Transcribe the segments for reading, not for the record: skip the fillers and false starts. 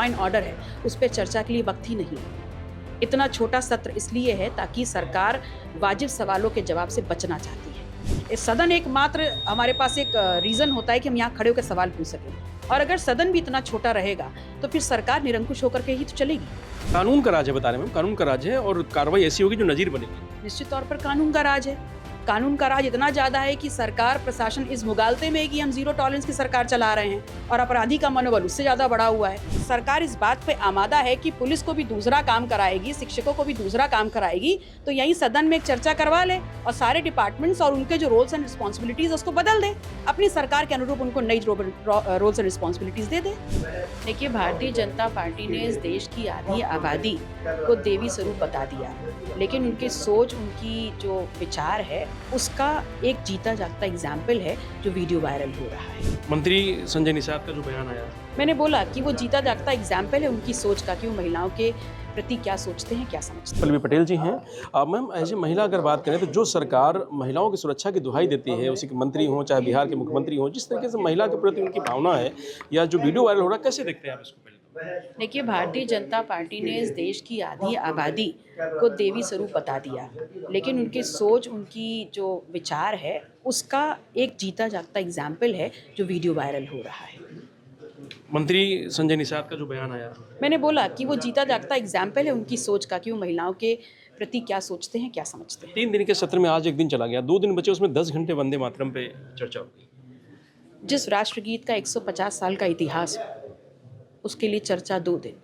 Law and order है उस पर चर्चा के लिए वक्त ही नहीं है। इतना छोटा सत्र इसलिए है ताकि सरकार वाजिब सवालों के जवाब से बचना चाहती है। इस सदन एकमात्र हमारे पास एक रीज़न होता है कि हम यहाँ खड़े होकर सवाल पूछ सकें, और अगर सदन भी इतना छोटा रहेगा तो फिर सरकार निरंकुश होकर के ही तो चलेगी। कानून का राज है, बता रहे हैं, कानून का राज है और कार्रवाई ऐसी होगी जो नजीर बनेगी। निश्चित तौर पर कानून का राज है। कानून का राज इतना ज़्यादा है कि सरकार प्रशासन इस मुगालते में है कि हम जीरो टॉलरेंस की सरकार चला रहे हैं और अपराधी का मनोबल उससे ज़्यादा बढ़ा हुआ है। सरकार इस बात पे आमादा है कि पुलिस को भी दूसरा काम कराएगी, शिक्षकों को भी दूसरा काम कराएगी, तो यही सदन में एक चर्चा करवा ले और सारे डिपार्टमेंट्स और उनके जो रोल्स एंड रिस्पॉन्सिबिलिटीज़ उसको बदल दे, अपनी सरकार के अनुरूप उनको नई रोल्स एंड रिस्पॉन्सिबिलिटीज़ दे दे। देखिए, भारतीय जनता पार्टी ने इस देश की आधी आबादी को देवी स्वरूप बता दिया, लेकिन उनकी सोच, उनकी जो विचार है, उसका एक जीता जागता एग्जाम्पल है जो वीडियो वायरल हो रहा है। मंत्री संजय निषाद का जो बयान आया, मैंने बोला कि वो जीता जागता एग्जाम्पल है उनकी सोच का, कि वो महिलाओं के प्रति क्या सोचते हैं, क्या समझते हैं। पल्लवी पटेल जी हैं। मैम, एज ए महिला अगर बात करें तो जो सरकार महिलाओं की सुरक्षा की दुहाई देती है, उसी के मंत्री हों चाहे बिहार के मुख्यमंत्री हों, जिस तरीके से महिला के प्रति उनकी भावना है या जो वीडियो वायरल हो रहा है, कैसे देखते हैं आप इसको? देखिए, भारतीय जनता पार्टी ने इस देश की आधी आबादी को देवी स्वरूप बता दिया, लेकिन उनकी सोच, उनकी जो विचार है, उसका एक जीता जागता एग्जाम्पल है जो वीडियो वायरल हो रहा है। मंत्री संजय निषाद का जो बयान आया, मैंने बोला कि वो जीता जागता एग्जाम्पल है उनकी सोच का, कि वो महिलाओं के प्रति क्या सोचते हैं, क्या समझते हैं। 3 दिन के सत्र में आज एक दिन चला गया, 2 दिन बचे, उसमें 10 घंटे वंदे मातरम पे चर्चा होगी। जिस राष्ट्रगीत का 150 साल का इतिहास है, उसके लिए चर्चा 2 दिन,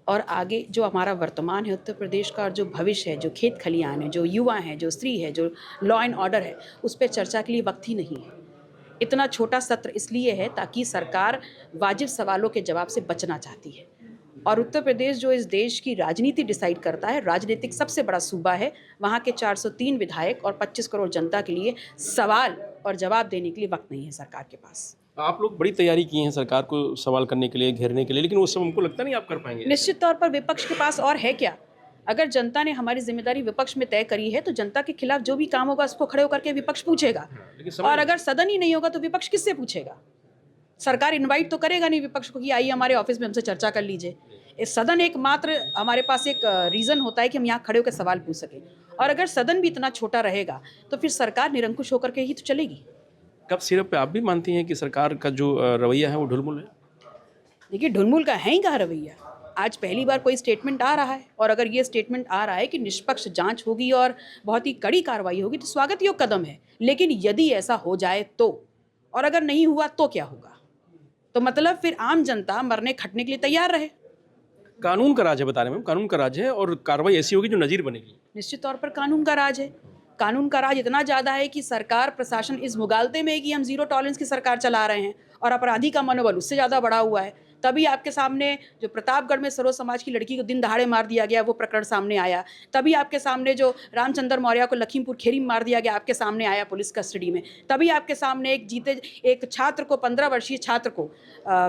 और आगे जो हमारा वर्तमान है उत्तर प्रदेश का, और जो भविष्य है, जो खेत खलियान है, जो युवा हैं, जो स्त्री है, जो लॉ एंड ऑर्डर है, उस पर चर्चा के लिए वक्त ही नहीं है। इतना छोटा सत्र इसलिए है ताकि सरकार वाजिब सवालों के जवाब से बचना चाहती है। और उत्तर प्रदेश जो इस देश की राजनीति डिसाइड करता है, राजनीतिक सबसे बड़ा सूबा है, वहाँ के 403 विधायक और 25 करोड़ जनता के लिए सवाल और जवाब देने के लिए वक्त नहीं है सरकार के पास। आप लोग बड़ी तैयारी की हैं सरकार को सवाल करने के लिए, घेरने के लिए, लेकिन उस समय हमको लगता नहीं आप कर पाएंगे। निश्चित तौर पर विपक्ष के पास और है क्या? अगर जनता ने हमारी जिम्मेदारी विपक्ष में तय करी है तो जनता के खिलाफ जो भी काम होगा उसको खड़े होकर के विपक्ष पूछेगा, और अगर सदन ही नहीं होगा तो विपक्ष किससे पूछेगा? सरकार इनवाइट तो करेगा नहीं विपक्ष को कि आइए हमारे ऑफिस में हमसे चर्चा कर लीजिए। इस सदन एकमात्र हमारे पास एक रीज़न होता है कि हम यहाँ खड़े होकर सवाल पूछ सकें, और अगर सदन भी इतना छोटा रहेगा तो फिर सरकार निरंकुश होकर के ही तो चलेगी। कब सिर्फ पे आप भी मानती हैं कि सरकार का जो रवैया है वो ढुलमुल है? देखिए, ढुलमुल का है ही कहाँ रवैया। आज पहली बार कोई स्टेटमेंट आ रहा है, और अगर ये स्टेटमेंट आ रहा है कि निष्पक्ष जांच होगी और बहुत ही कड़ी कार्रवाई होगी, तो स्वागत योग्य कदम है। लेकिन यदि ऐसा हो जाए तो, और अगर नहीं हुआ तो क्या होगा? तो मतलब फिर आम जनता मरने खटने के लिए तैयार रहे। कानून का राज है, बता रहे हैं, कानून का राज है और कार्रवाई ऐसी होगी जो नजीर बनेगी। निश्चित तौर पर कानून का राज है। कानून का राज इतना ज़्यादा है कि सरकार प्रशासन इस मुगालते में है कि हम जीरो टॉलरेंस की सरकार चला रहे हैं और अपराधी का मनोबल उससे ज़्यादा बढ़ा हुआ है। तभी आपके सामने जो प्रतापगढ़ में सरोज समाज की लड़की को दिन दहाड़े मार दिया गया, वो प्रकरण सामने आया। तभी आपके सामने जो रामचंद्र मौर्य को लखीमपुर खेरी में मार दिया गया, आपके सामने आया पुलिस कस्टडी में। तभी आपके सामने एक छात्र को, 15 वर्षीय छात्र को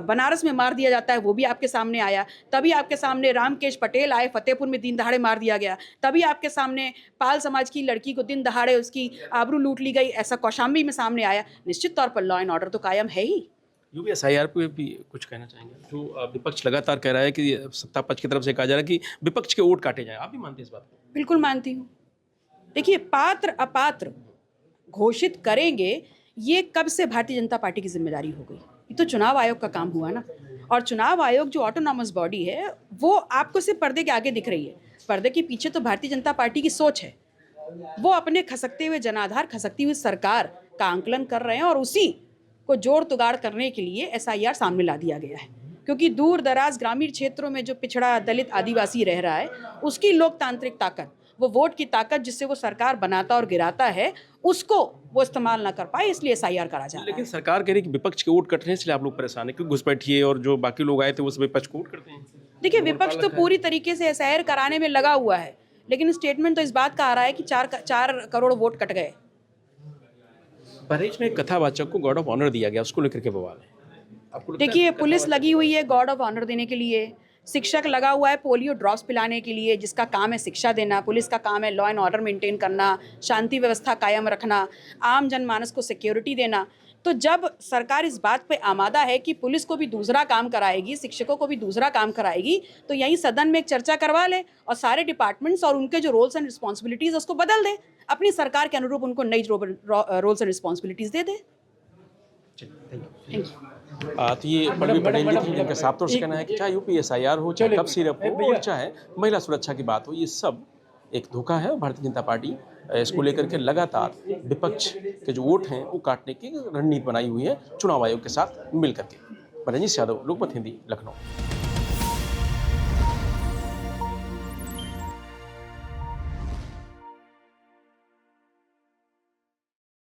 बनारस में मार दिया जाता है, वो भी आपके सामने आया। तभी आपके सामने रामकेश पटेल आए, फतेहपुर में दिन दहाड़े मार दिया गया। तभी आपके सामने पाल समाज की लड़की को दिन दहाड़े उसकी आबरू लूट ली गई, ऐसा कौशाम्बी में सामने आया। निश्चित तौर पर लॉ एंड ऑर्डर तो कायम है ही। UPSIR पे भी कुछ कहना चाहेंगे? जो विपक्ष लगातार कह रहा है कि सत्ता पक्ष की तरफ से कहा जा रहा है कि विपक्ष के वोट काटे जाएं, आप भी मानते हैं इस बात को? बिल्कुल मानती हूँ। देखिए, पात्र अपात्र घोषित करेंगे, ये कब से भारतीय जनता पार्टी की जिम्मेदारी हो गई? ये तो चुनाव आयोग का काम हुआ ना। और चुनाव आयोग जो ऑटोनॉमस बॉडी है, वो आपको सिर्फ पर्दे के आगे दिख रही है, पर्दे के पीछे तो भारतीय जनता पार्टी की सोच है। वो अपने खसकते हुए जनाधार, खसकती हुई सरकार का आंकलन कर रहे हैं, और उसी को जोड़ तुगाड़ करने के लिए SIR सामने ला दिया गया है। क्योंकि दूर दराज ग्रामीण क्षेत्रों में जो पिछड़ा, दलित, आदिवासी रह रहा है, उसकी लोकतांत्रिक ताकत, वो वोट की ताकत जिससे वो सरकार बनाता और गिराता है, उसको वो इस्तेमाल ना कर पाए, इसलिए SIR करा जा रहा है। लेकिन सरकार कह रही है कि विपक्ष के वोट कट रहे हैं, इसलिए आप लोग परेशान हैं, क्योंकि घुसपैठिए और जो बाकी लोग आए थे वो सब विपक्ष को वोट करते हैं। देखिए, विपक्ष तो पूरी तरीके से SIR कराने में लगा हुआ है, लेकिन स्टेटमेंट तो इस बात का आ रहा है कि 4 करोड़ वोट कट गए। बहरेच में एक कथावाचक को गार्ड ऑफ ऑनर दिया गया, उसको लेकर के बवाल है। देखिए, पुलिस लगी हुई है गार्ड ऑफ ऑनर देने के लिए, शिक्षक लगा हुआ है पोलियो ड्रॉप्स पिलाने के लिए, जिसका काम है शिक्षा देना। पुलिस का काम है लॉ एंड ऑर्डर मेंटेन करना, शांति व्यवस्था कायम रखना, आम जनमानस को सिक्योरिटी देना। तो जब सरकार इस बात पे आमादा है कि पुलिस को भी दूसरा काम कराएगी, शिक्षकों को भी दूसरा काम कराएगी, तो यही सदन में एक चर्चा करवा ले और सारे डिपार्टमेंट्स और उनके जो रोल्स एंड रिस्पॉन्सिबिलिटीज़ उसको बदल दे, अपनी सरकार के अनुरूप उनको नई रोल्स एंड रिस्पॉन्सिबिलिटीज़ दे दे। Thank you. तो ये पल्लवी पटेल जी थी, जिनका साफ तौर से कहना है कि चाहे यूपी SIR हो, चाहे कप सिरप हो, और चाहे महिला सुरक्षा की बात हो, ये सब एक धोखा है। और भारतीय जनता पार्टी इसको लेकर के लगातार विपक्ष के जो वोट हैं वो काटने की रणनीति बनाई हुई है चुनाव आयोग के साथ मिल करके। रजनीश यादव, लोकमत हिंदी, लखनऊ।